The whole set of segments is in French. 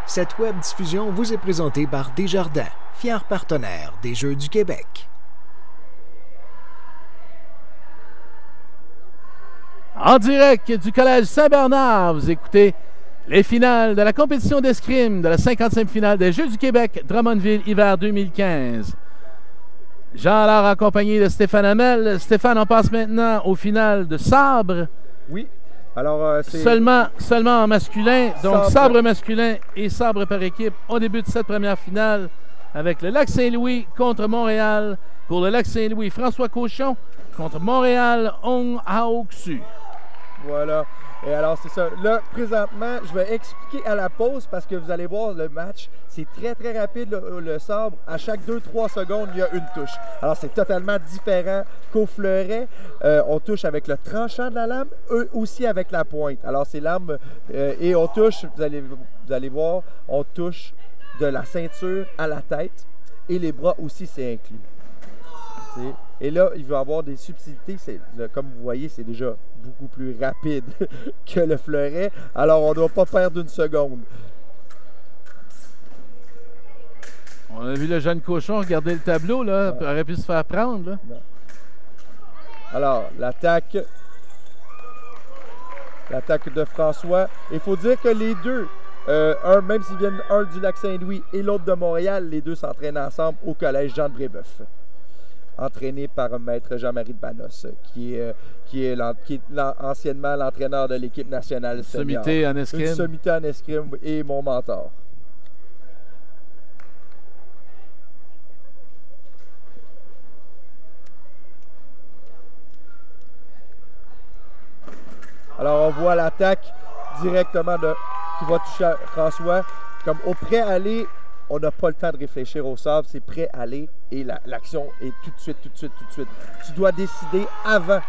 Cette web diffusion vous est présentée par Desjardins, fier partenaire des Jeux du Québec. En direct du Collège Saint-Bernard, vous écoutez les finales de la compétition d'escrime de la 55e finale des Jeux du Québec Drummondville hiver 2015. Jean Allard accompagné de Stéphane Hamel. Stéphane, on passe maintenant aux finales de sabre. Oui. Alors, c'est seulement en masculin, donc sabre masculin et sabre par équipe. On débute cette première finale avec le Lac-Saint-Louis contre Montréal. Pour le Lac-Saint-Louis, François Cochon contre Montréal, Ong Hao-Xu. Voilà. Et alors, c'est ça. Là, présentement, je vais expliquer à la pause parce que vous allez voir le match. C'est très, très rapide, le sabre. À chaque 2-3 secondes, il y a une touche. Alors, c'est totalement différent qu'au fleuret. On touche avec le tranchant de la lame, eux aussi avec la pointe. Alors, c'est l'arme et on touche, vous allez voir, on touche de la ceinture à la tête et les bras aussi, c'est inclus. T'sais. Et là, il va y avoir des subtilités. Comme vous voyez, c'est déjà beaucoup plus rapide que le fleuret. Alors, on ne doit pas perdre une seconde. On a vu le jeune Cochon regarder le tableau, là. Il aurait pu se faire prendre, là. Non. Alors, l'attaque de François. Il faut dire que les deux, même s'ils viennent un du Lac-Saint-Louis et l'autre de Montréal, les deux s'entraînent ensemble au collège Jean de Brébeuf. Entraîné par maître Jean-Marie de Banos, qui est anciennement l'entraîneur de l'équipe nationale senior. Sommité en escrime. Une sommité en escrime et mon mentor. Alors, on voit l'attaque directement qui va toucher François. Comme au pré-aller, on n'a pas le temps de réfléchir au sabre, c'est pré-aller et l'action est tout de suite. Tu dois décider avant.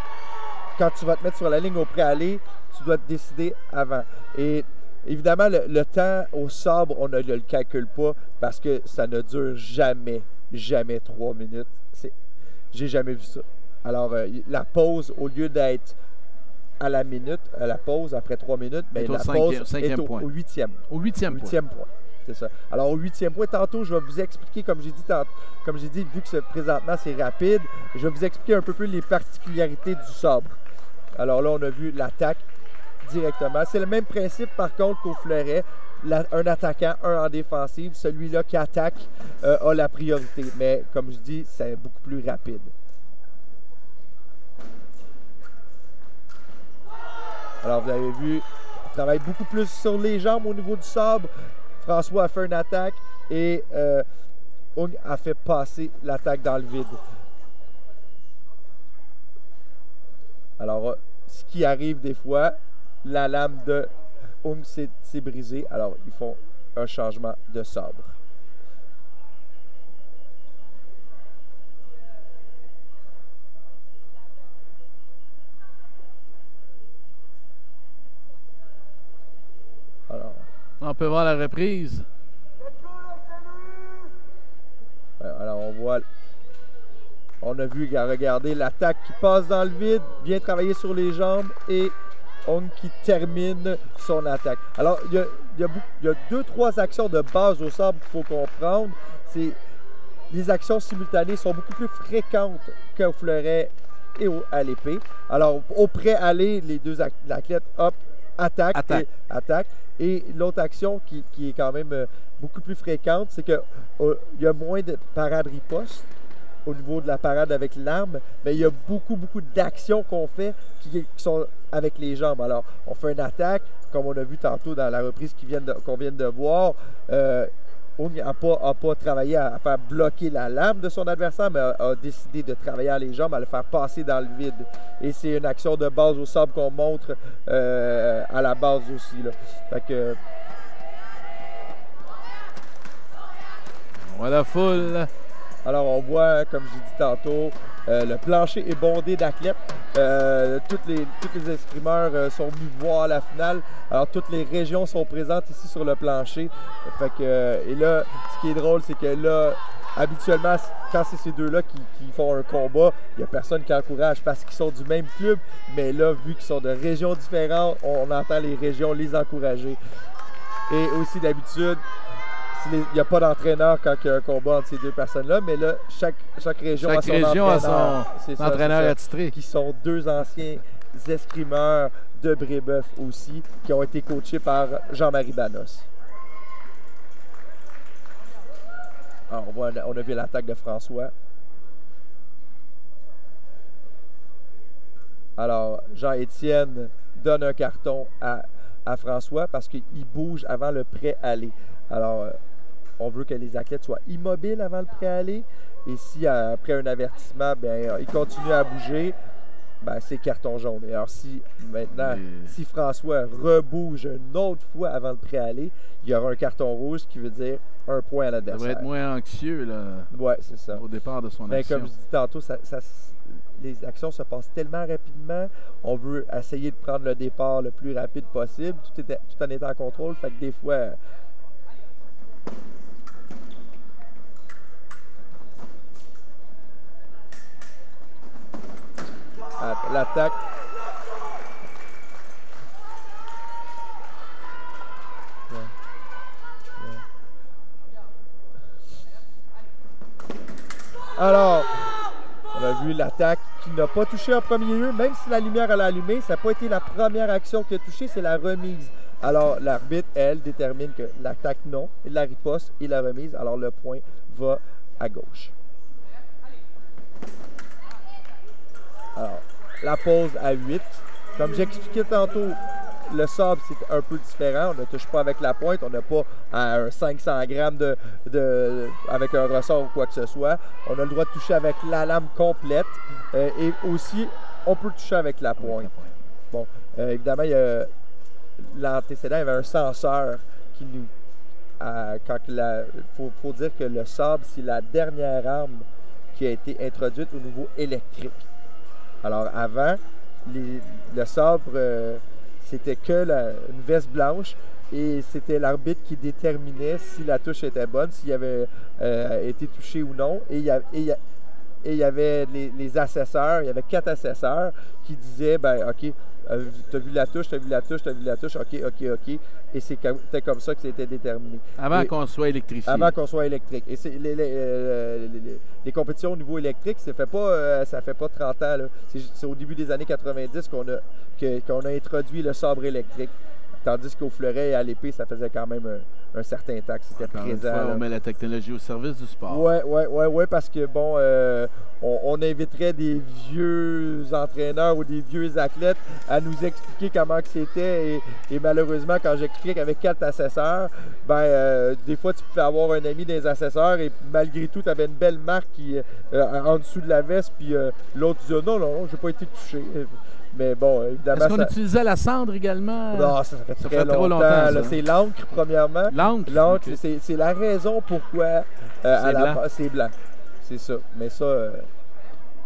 Quand tu vas te mettre sur la ligne au pré-aller, tu dois te décider avant. Et évidemment, le temps au sabre, on ne le calcule pas parce que ça ne dure jamais 3 minutes. J'ai jamais vu ça. Alors, la pause, au lieu d'être à la minute, à la pause après 3 minutes, mais la pause est au 8e. Au 8e point. C'est ça. Alors, au 8e point, tantôt, je vais vous expliquer, comme j'ai dit, vu que présentement c'est rapide, je vais vous expliquer un peu plus les particularités du sabre. Alors là, on a vu l'attaque directement. C'est le même principe, par contre, qu'au fleuret. Un attaquant, un en défensive. Celui-là qui attaque a la priorité. Mais, comme je dis, c'est beaucoup plus rapide. Alors, vous avez vu, on travaille beaucoup plus sur les jambes au niveau du sabre. François a fait une attaque et Ung a fait passer l'attaque dans le vide. Alors, ce qui arrive des fois, la lame de Ung s'est brisée. Alors, ils font un changement de sabre. Alors, on peut voir la reprise. Alors, on a vu, regardez, l'attaque qui passe dans le vide, bien travaillé sur les jambes et Ung qui termine son attaque. Alors, il y a 2-3 actions de base au sabre qu'il faut comprendre. Les actions simultanées sont beaucoup plus fréquentes qu'au fleuret et à l'épée. Alors, au pré-aller, les deux athlètes, hop, attaque. Et l'autre action qui est quand même beaucoup plus fréquente, c'est qu'il y a moins de parade-riposte au niveau de la parade avec l'arme, mais il y a beaucoup d'actions qu'on fait qui sont avec les jambes. Alors, on fait une attaque, comme on a vu tantôt dans la reprise qu'on vient de voir. Ung n'a pas travaillé à faire bloquer la lame de son adversaire, mais a décidé de travailler à les jambes, à le faire passer dans le vide. Et c'est une action de base au sabre qu'on montre à la base aussi. Là. Fait que... On voit la foule. Alors, on voit, comme j'ai dit tantôt, le plancher est bondé d'athlètes. Tous les escrimeurs sont venus voir la finale. Alors, toutes les régions sont présentes ici sur le plancher. Fait que, et là, ce qui est drôle, c'est que là, habituellement, quand c'est ces deux-là qui font un combat, il n'y a personne qui encourage parce qu'ils sont du même club. Mais là, vu qu'ils sont de régions différentes, on entend les régions les encourager. Et aussi d'habitude, il n'y a pas d'entraîneur quand il y a un combat entre ces deux personnes-là, mais là, chaque région a son entraîneur. C'est son entraîneur attitré. Qui sont deux anciens escrimeurs de Brébeuf aussi, qui ont été coachés par Jean-Marie Banos. Alors, on a vu l'attaque de François. Alors, Jean-Étienne donne un carton à François parce qu'il bouge avant le pré-aller. Alors, on veut que les athlètes soient immobiles avant le pré-aller. Et si, après un avertissement, bien, ils continuent à bouger, ben, c'est carton jaune. Et alors, si François rebouge une autre fois avant le pré-aller, il y aura un carton rouge qui veut dire un point à l'adversaire. Ça va être moins anxieux là, ouais, c'est ça. Au départ de son action. Comme je dis tantôt, les actions se passent tellement rapidement. On veut essayer de prendre le départ le plus rapide possible, tout en étant en contrôle. Fait que des fois... l'attaque. Alors, on a vu l'attaque qui n'a pas touché en premier lieu, même si la lumière a allumé, ça n'a pas été la première action qui a touché, c'est la remise. Alors, l'arbitre, elle, détermine que l'attaque non, et la riposte et la remise. Alors, le point va à gauche. Alors, la pause à 8. Comme j'expliquais tantôt, le sabre, c'est un peu différent. On ne touche pas avec la pointe. On n'a pas un 500 grammes avec un ressort ou quoi que ce soit. On a le droit de toucher avec la lame complète. Et aussi, on peut toucher avec la pointe. Bon, évidemment, l'antécédent, il y avait un senseur qui nous... faut dire que le sabre, c'est la dernière arme qui a été introduite au niveau électrique. Alors avant, le sabre, c'était que une veste blanche et c'était l'arbitre qui déterminait si la touche était bonne, s'il avait été touché ou non. Et il y avait les assesseurs, il y avait 4 assesseurs qui disaient, ben OK, tu as vu la touche, tu as vu la touche, tu as vu la touche, OK. Et c'était comme ça que c'était déterminé. Avant qu'on soit électrifié. Avant qu'on soit électrique. Et les compétitions au niveau électrique, ça fait pas 30 ans. C'est au début des années 90 qu'on a introduit le sabre électrique. Tandis qu'au fleuret et à l'épée, ça faisait quand même un certain temps que c'était présent. Une fois, on met la technologie au service du sport. Oui, parce que bon, on inviterait des vieux entraîneurs ou des vieux athlètes à nous expliquer comment que c'était. Et malheureusement, quand j'explique avec 4 assesseurs, des fois, tu pouvais avoir un ami des assesseurs et malgré tout, tu avais une belle marque en dessous de la veste, puis l'autre disait non, j'ai pas été touché. Mais bon, évidemment. Est-ce qu'on utilisait la cendre également? Non, ça fait très longtemps. C'est l'encre, premièrement. L'encre, okay. C'est la raison pourquoi c'est blanc. C'est ça. Mais ça,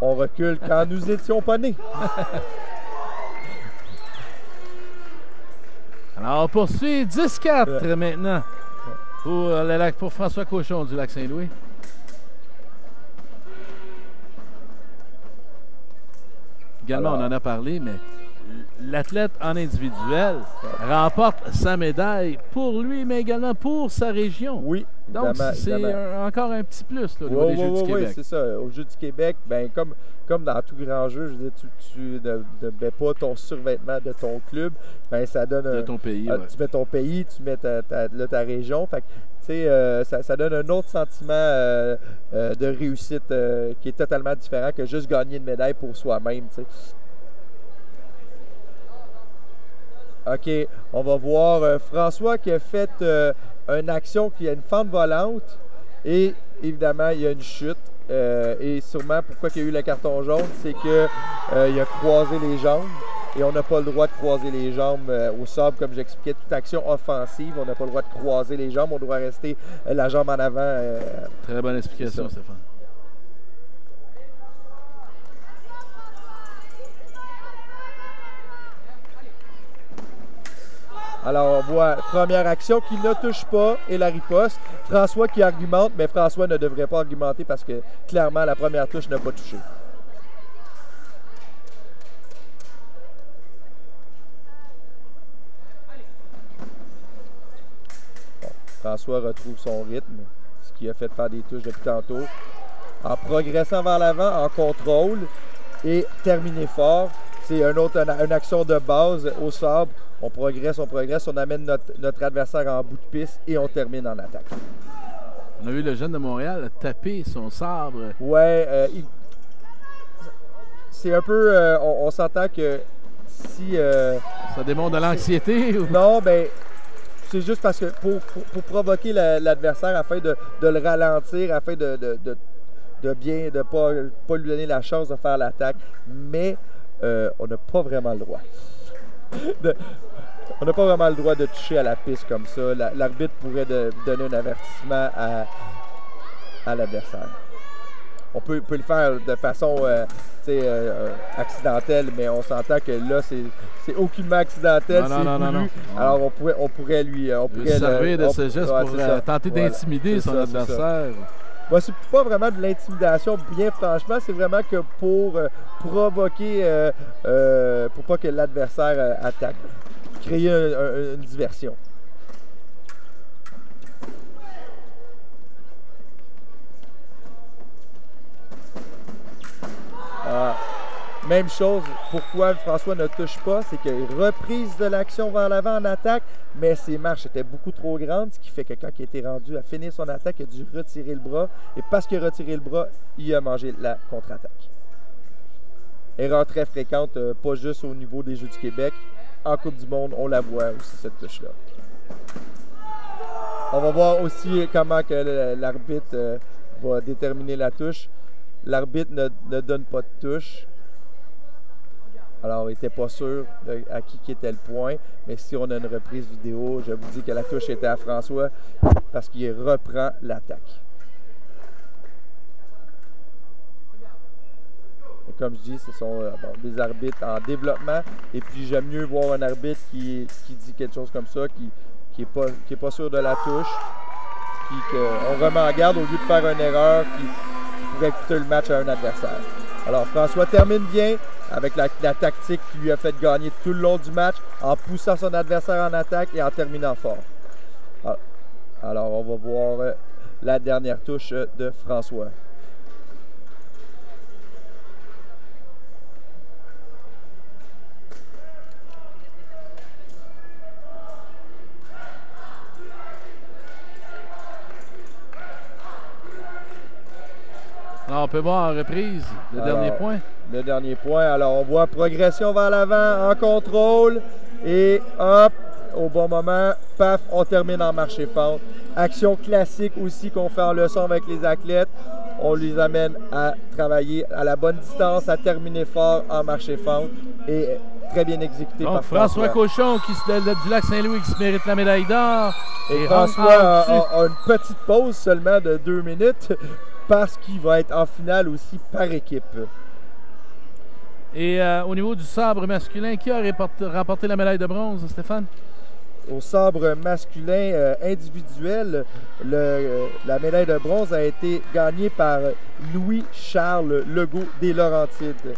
on recule quand nous étions pas nés. Alors, on poursuit 10-4 maintenant pour François Cochon du Lac-Saint-Louis. Également, on en a parlé, mais l'athlète en individuel remporte sa médaille pour lui, mais également pour sa région. Oui, donc c'est encore un petit plus là, au niveau des Jeux du Québec. Oui, c'est ça. Aux Jeux du Québec, ben, comme dans tout grand jeu, je veux dire, tu ne mets pas ton survêtement de ton club, ben, ça donne de ton pays. Tu mets ton pays, tu mets ta région. Fait que, ça donne un autre sentiment de réussite qui est totalement différent que juste gagner une médaille pour soi-même. T'sais. OK, on va voir François qui a fait une action qui a une fente volante et évidemment, il y a une chute. Et sûrement, pourquoi il y a eu le carton jaune, c'est qu'il a croisé les jambes. Et on n'a pas le droit de croiser les jambes au sabre, comme j'expliquais, toute action offensive, on n'a pas le droit de croiser les jambes, on doit rester la jambe en avant. Très bonne explication, Stéphane. Alors, on voit première action qui ne touche pas et la riposte. François qui argumente, mais François ne devrait pas argumenter parce que clairement, la première touche n'a pas touché. François retrouve son rythme, ce qui a fait faire des touches depuis tantôt. En progressant vers l'avant, en contrôle et terminer fort. C'est une action de base au sabre. On progresse, on amène notre adversaire en bout de piste et on termine en attaque. On a vu le jeune de Montréal taper son sabre. Ouais, c'est un peu... on s'entend que si... ça démontre de l'anxiété? Ou... Non, ben... C'est juste parce que pour provoquer l'adversaire afin de le ralentir, afin de pas lui donner la chance de faire l'attaque. Mais on n'a pas vraiment le droit. On n'a pas vraiment le droit de toucher à la piste comme ça. L'arbitre pourrait donner un avertissement à l'adversaire. On peut le faire de façon accidentelle, mais on s'entend que là, c'est aucunement accidentel. Non. Alors, on pourrait lui... On pourrait se servir de ce geste pour tenter d'intimider son adversaire. Bon, c'est pas vraiment de l'intimidation, bien franchement, c'est vraiment que pour provoquer, pour pas que l'adversaire attaque, créer une diversion. Même chose, pourquoi François ne touche pas, c'est qu'il reprise de l'action vers l'avant en attaque, mais ses marches étaient beaucoup trop grandes, ce qui fait que quand il était rendu à finir son attaque, il a dû retirer le bras, et parce qu'il a retiré le bras, il a mangé la contre-attaque. Erreur très fréquente, pas juste au niveau des Jeux du Québec, en Coupe du Monde, on la voit aussi cette touche-là. On va voir aussi comment que l'arbitre va déterminer la touche. L'arbitre ne donne pas de touche. Alors, il n'était pas sûr à qui était le point, mais si on a une reprise vidéo, je vous dis que la touche était à François parce qu'il reprend l'attaque. Et comme je dis, ce sont des arbitres en développement, et puis j'aime mieux voir un arbitre qui dit quelque chose comme ça, qui est pas sûr de la touche, puis qu'on remet en garde au lieu de faire une erreur qui pourrait coûter le match à un adversaire. Alors, François termine bien avec la tactique qui lui a fait gagner tout le long du match, en poussant son adversaire en attaque et en terminant fort. Alors, on va voir la dernière touche de François. Alors, on peut voir en reprise le dernier point. Le dernier point. Alors, on voit progression vers l'avant en contrôle. Et hop, au bon moment, paf, on termine en marche et fente. Action classique aussi qu'on fait en leçon avec les athlètes. On les amène à travailler à la bonne distance, à terminer fort en marche et fente. Et très bien exécuté par François Cochon du Lac-Saint-Louis qui se mérite la médaille d'or. Et François a une petite pause seulement de 2 minutes. Parce qu'il va être en finale aussi par équipe. Et au niveau du sabre masculin, qui a remporté la médaille de bronze, Stéphane? Au sabre masculin individuel, la médaille de bronze a été gagnée par Louis-Charles Legault des Laurentides.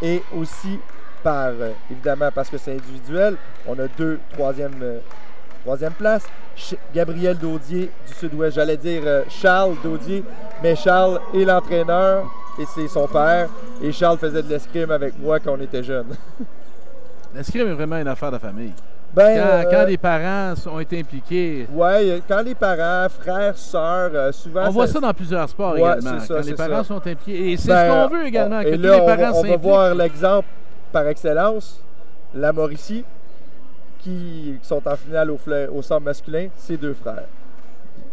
Et aussi par, évidemment, parce que c'est individuel, on a 2 troisième place. Gabriel Daudier du Sud-Ouest. J'allais dire Charles Daudier, mais Charles est l'entraîneur et c'est son père. Et Charles faisait de l'escrime avec moi quand on était jeunes. L'escrime est vraiment une affaire de famille. Quand les parents ont été impliqués. Oui, quand les parents, frères, sœurs, souvent... On voit ça dans plusieurs sports également. Ça, quand les parents sont impliqués. Et c'est ce qu'on veut également, que et tous là, les parents s'impliquent. On va voir l'exemple par excellence, la Mauricie, qui sont en finale au sabre masculin, c'est 2 frères.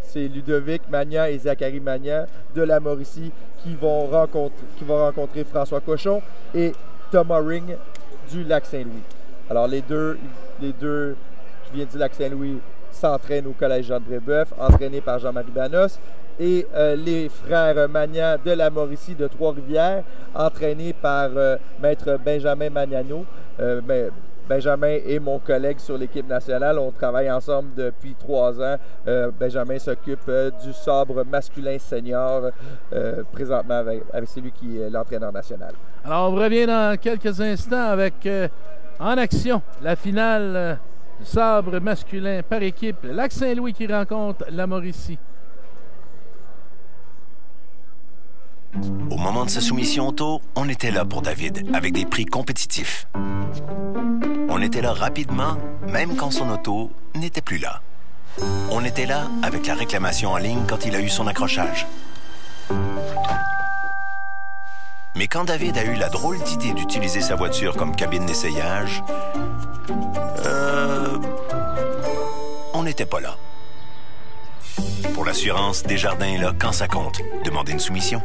C'est Ludovic Magnan et Zachary Magnan de la Mauricie qui vont rencontrer François Cochon et Thomas Ring du Lac-Saint-Louis. Alors les deux qui viennent du Lac-Saint-Louis s'entraînent au Collège Jean de Brébeuf, entraînés par Jean-Marie Banos, et les frères Magnan de la Mauricie de Trois-Rivières, entraînés par maître Benjamin Magnano. Benjamin est mon collègue sur l'équipe nationale. On travaille ensemble depuis 3 ans. Benjamin s'occupe du sabre masculin senior présentement avec celui qui est l'entraîneur national. Alors, on revient dans quelques instants avec en action la finale du sabre masculin par équipe. Lac-Saint-Louis qui rencontre la Mauricie. Au moment de sa soumission auto, on était là pour David, avec des prix compétitifs. On était là rapidement, même quand son auto n'était plus là. On était là avec la réclamation en ligne quand il a eu son accrochage. Mais quand David a eu la drôle d'idée d'utiliser sa voiture comme cabine d'essayage, on n'était pas là. Pour l'assurance, Desjardins est là quand ça compte. Demandez une soumission.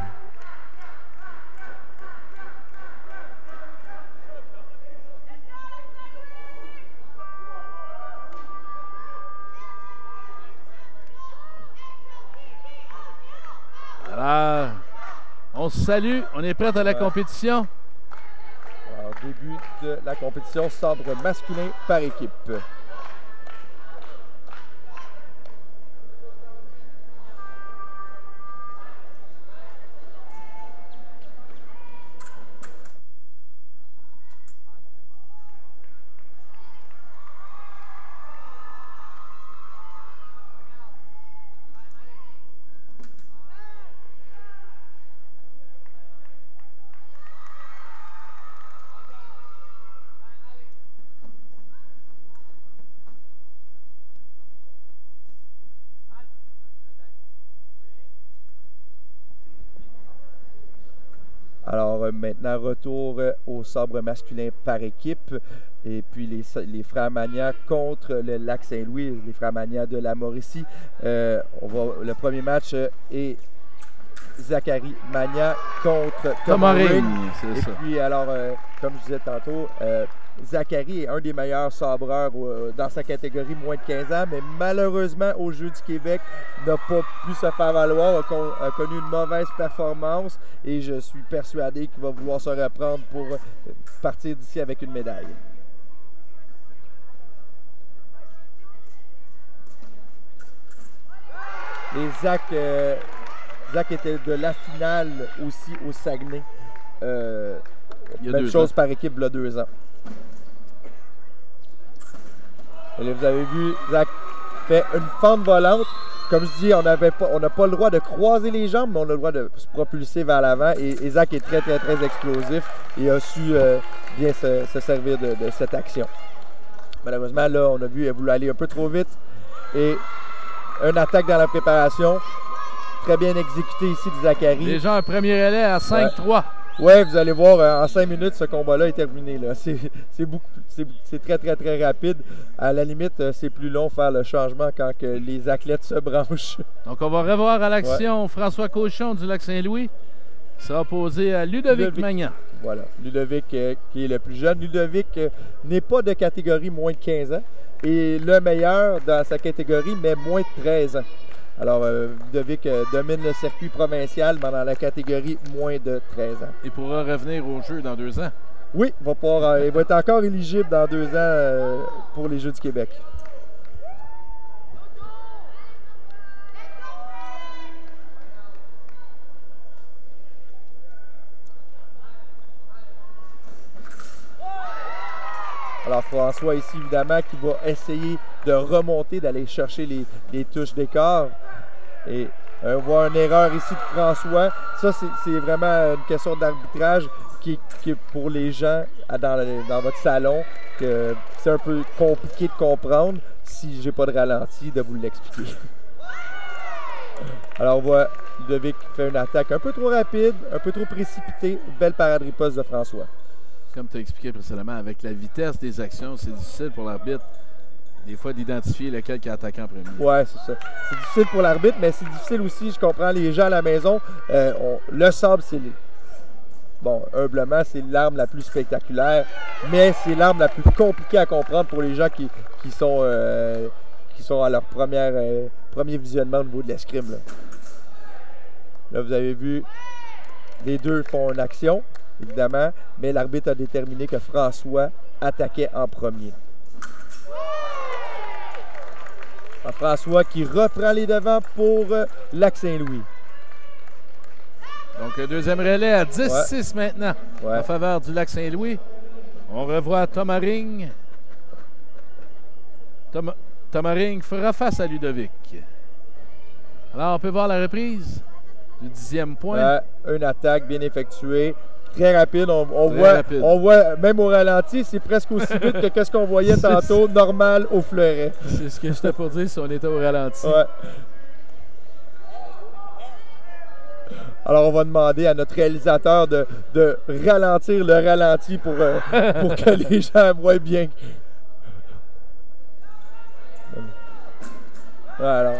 Alors, on se salue, on est prêt à la compétition. Alors, début de la compétition sabre masculin par équipe. Alors maintenant, retour au sabre masculin par équipe. Et puis les frères Magnan contre le Lac-Saint-Louis, les frères Magnan de la Mauricie. Le premier match est Zachary Magnan contre Thomas Ring. Et puis alors, comme je disais tantôt, Zachary est un des meilleurs sabreurs dans sa catégorie moins de 15 ans, mais malheureusement, aux Jeux du Québec, n'a pas pu se faire valoir, a connu une mauvaise performance et je suis persuadé qu'il va vouloir se reprendre pour partir d'ici avec une médaille. Et Zach était de la finale aussi au Saguenay. Même chose par équipe, il y a 2 ans. Et là, vous avez vu, Zach fait une fente volante. Comme je dis, on n'a pas le droit de croiser les jambes, mais on a le droit de se propulser vers l'avant. Et Zach est très, très, très explosif et a su bien se servir de cette action. Malheureusement, là, on a vu, il a voulu aller un peu trop vite. Et une attaque dans la préparation. Très bien exécuté ici de Zachary. Déjà un premier relais à 5-3. Ouais, vous allez voir, en 5 minutes, ce combat-là est terminé. C'est très, très, très rapide. À la limite, c'est plus long faire le changement quand que les athlètes se branchent. Donc, on va revoir à l'action François Cochon du Lac-Saint-Louis qui sera opposé à Ludovic Magnan. Voilà, Ludovic qui est le plus jeune. Ludovic n'est pas de catégorie moins de 15 ans et le meilleur dans sa catégorie, mais moins de 13 ans. Alors, Ludovic domine le circuit provincial, mais dans la catégorie moins de 13 ans. Il pourra revenir au jeu dans 2 ans. Oui, il va être encore éligible dans 2 ans pour les Jeux du Québec. Alors François ici, évidemment, qui va essayer de remonter, d'aller chercher les touches d'écart. Et on voit une erreur ici de François. Ça, c'est vraiment une question d'arbitrage qui est pour les gens dans votre salon, que c'est un peu compliqué de comprendre si j'ai pas de ralenti, de vous l'expliquer. Alors on voit Ludovic fait une attaque un peu trop rapide, un peu trop précipitée. Belle parade riposte de François. Comme tu as expliqué précédemment, avec la vitesse des actions, c'est difficile pour l'arbitre des fois d'identifier lequel qui a attaqué en premier. Oui, c'est ça. C'est difficile pour l'arbitre, mais c'est difficile aussi, je comprends les gens à la maison. Le sabre, c'est... Bon, humblement, c'est l'arme la plus spectaculaire, mais c'est l'arme la plus compliquée à comprendre pour les gens qui sont à leur premier visionnement au niveau de l'escrime. Là, vous avez vu, les deux font une action, évidemment, mais l'arbitre a déterminé que François attaquait en premier. François qui reprend les devants pour Lac-Saint-Louis. Donc, deuxième relais à 10-6 maintenant en faveur du Lac-Saint-Louis. On revoit Thomas Ring. Tomaring fera face à Ludovic. Alors, on peut voir la reprise du 10e point. Une attaque bien effectuée. Très rapide. On voit, même au ralenti, c'est presque aussi vite que ce qu'on voyait tantôt, normal au fleuret. C'est ce que j'étais pour dire si on était au ralenti. Ouais. Alors, on va demander à notre réalisateur de ralentir le ralenti pour que les gens voient bien. Voilà.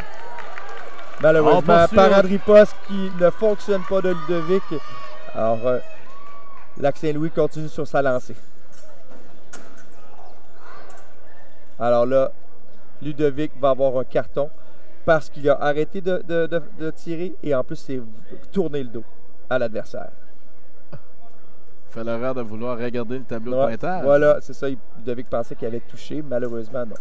Malheureusement, parade riposte qui ne fonctionne pas de Ludovic. Alors, Lac-Saint-Louis continue sur sa lancée. Alors là, Ludovic va avoir un carton parce qu'il a arrêté de tirer et en plus, c'est tourné le dos à l'adversaire. Il fait l'erreur de vouloir regarder le tableau de pointage. Voilà, c'est ça. Ludovic pensait qu'il avait touché. Malheureusement, non.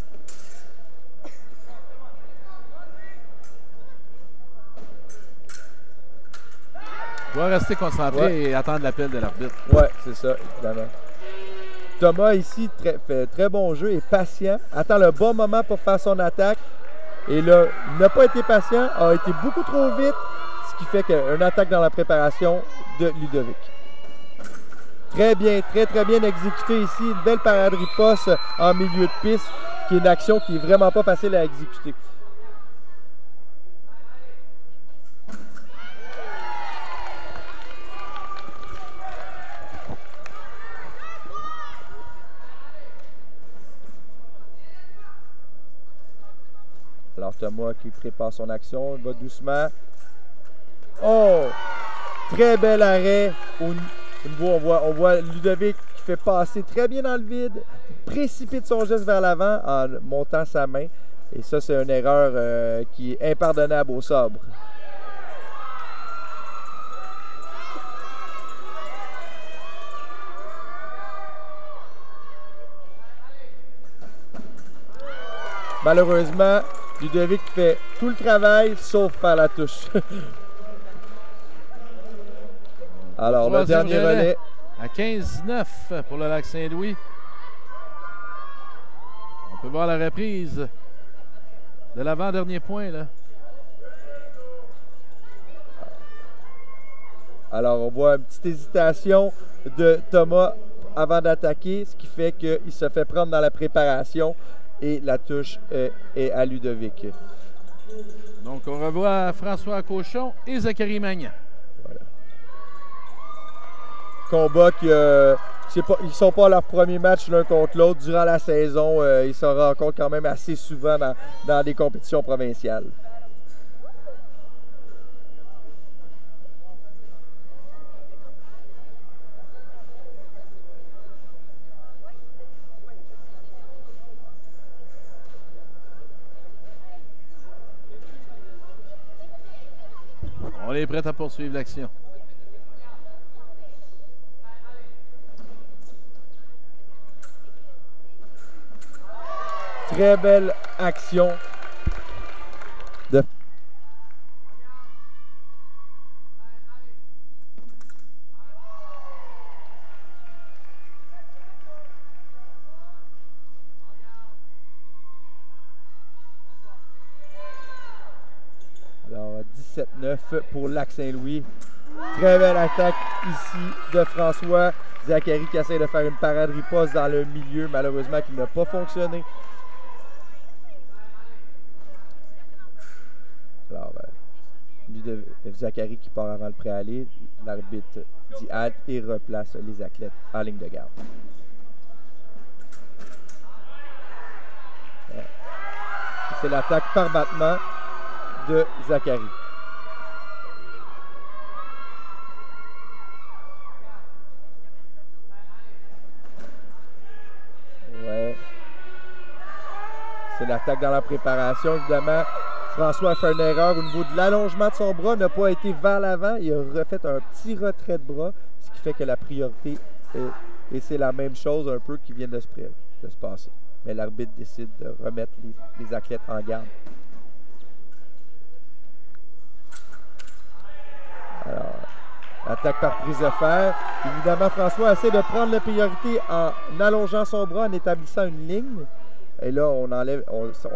Il doit rester concentré et attendre l'appel de l'arbitre. Oui, c'est ça, évidemment. Thomas, ici, fait très bon jeu, est patient, attend le bon moment pour faire son attaque. Et là, il n'a pas été patient, a été beaucoup trop vite, ce qui fait qu'une attaque dans la préparation de Ludovic. Très bien, très bien exécuté ici. Une belle parade riposte en milieu de piste, qui est une action qui est vraiment pas facile à exécuter. Alors Thomas qui prépare son action, il va doucement. Oh! Très bel arrêt. On voit Ludovic qui fait passer très bien dans le vide, précipite son geste vers l'avant en montant sa main. Et ça, c'est une erreur qui est impardonnable au sabre. Malheureusement, Ludovic fait tout le travail sauf faire la touche. Alors, le dernier relais. À 15-9 pour le Lac-Saint-Louis. On peut voir la reprise de l'avant-dernier point, là. Alors, on voit une petite hésitation de Thomas avant d'attaquer, ce qui fait qu'il se fait prendre dans la préparation. Et la touche est à Ludovic. Donc, on revoit François Cochon et Zachary Magnan. Voilà. Combat qui, ils ne sont pas à leur premier match l'un contre l'autre. Durant la saison, ils se rencontrent quand même assez souvent dans des compétitions provinciales. On est prêt à poursuivre l'action. Très belle action de... Alors, 17-9 pour Lac-Saint-Louis. Très belle attaque ici de François. Zachary qui essaie de faire une parade riposte dans le milieu, malheureusement qui n'a pas fonctionné. Alors, Zachary qui part avant le préaller. L'arbitre dit halte et replace les athlètes en ligne de garde. C'est l'attaque par battement de Zachary. Ouais. C'est l'attaque dans la préparation, évidemment. François a fait une erreur au niveau de l'allongement de son bras, n'a pas été vers l'avant. Il a refait un petit retrait de bras, ce qui fait que la priorité est, et c'est la même chose un peu qui vient de se passer. Mais l'arbitre décide de remettre les athlètes en garde. Alors, attaque par prise de fer. Évidemment, François essaie de prendre la priorité en allongeant son bras, en établissant une ligne. Et là, on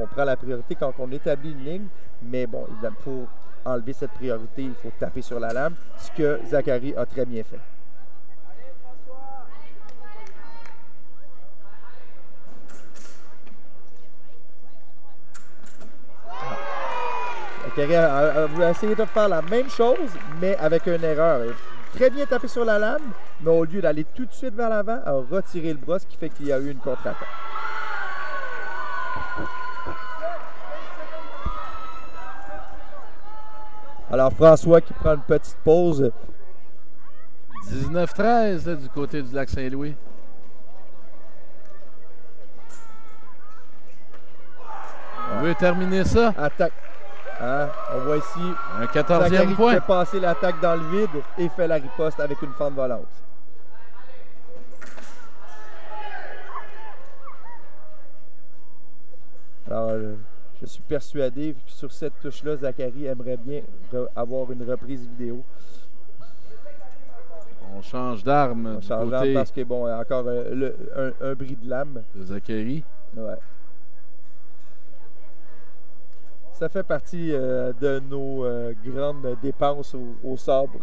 prend la priorité quand on établit une ligne. Mais bon, pour enlever cette priorité, il faut taper sur la lame, ce que Zachary a très bien fait. Zachary a essayé de faire la même chose, mais avec une erreur. Très bien tapé sur la lame, mais au lieu d'aller tout de suite vers l'avant, a retiré le bras, ce qui fait qu'il y a eu une contre-attaque. Alors François qui prend une petite pause. 19-13 du côté du lac Saint-Louis. On veut terminer ça. Attaque. Hein? On voit ici un 14e point. Fait passer l'attaque dans le vide et fait la riposte avec une fente volante. Alors, je suis persuadé que sur cette touche-là, Zachary aimerait bien avoir une reprise vidéo. On change d'arme. On change d'arme parce que, bon, encore un bris de lame. De Zachary. Ouais. Ça fait partie de nos grandes dépenses au sabre.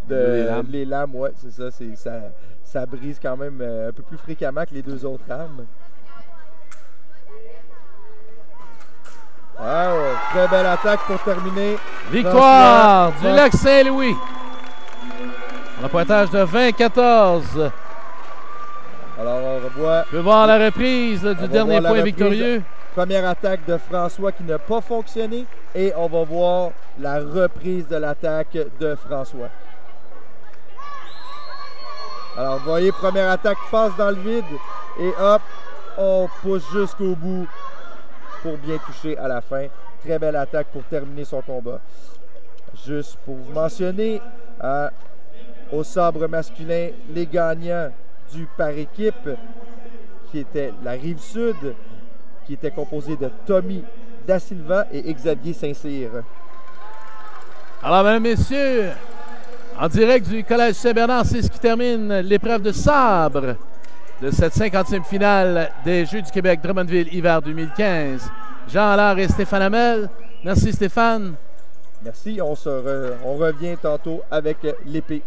Les lames, ouais, c'est ça. Ça brise quand même un peu plus fréquemment que les deux autres armes. Ah, ouais, très belle attaque pour terminer. Victoire du lac Saint-Louis. Un pointage de 20-14. Alors, on revoit. On peut voir la reprise du dernier point victorieux. Première attaque de François qui n'a pas fonctionné. Et on va voir la reprise de l'attaque de François. Alors, vous voyez, première attaque passe dans le vide. Et hop, on pousse jusqu'au bout pour bien toucher à la fin. Très belle attaque pour terminer son combat. Juste pour vous mentionner, au sabre masculin, les gagnants du par équipe, qui était la Rive-Sud, qui était composé de Tommy Da Silva et Xavier Saint-Cyr. Alors, mesdames, messieurs, en direct du Collège Saint-Bernard, c'est ce qui termine l'épreuve de sabre de cette 50e finale des Jeux du Québec Drummondville hiver 2015. Jean Allard et Stéphane Hamel. Merci Stéphane. Merci, on revient tantôt avec l'épée.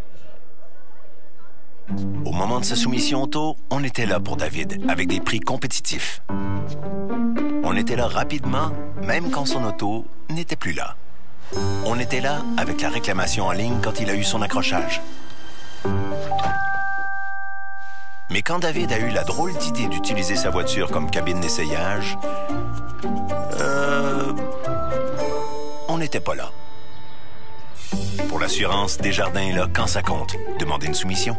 Au moment de sa soumission auto, on était là pour David, avec des prix compétitifs. On était là rapidement, même quand son auto n'était plus là. On était là avec la réclamation en ligne quand il a eu son accrochage. Mais quand David a eu la drôle d'idée d'utiliser sa voiture comme cabine d'essayage, on n'était pas là. Pour l'assurance, Desjardins est là quand ça compte. Demandez une soumission.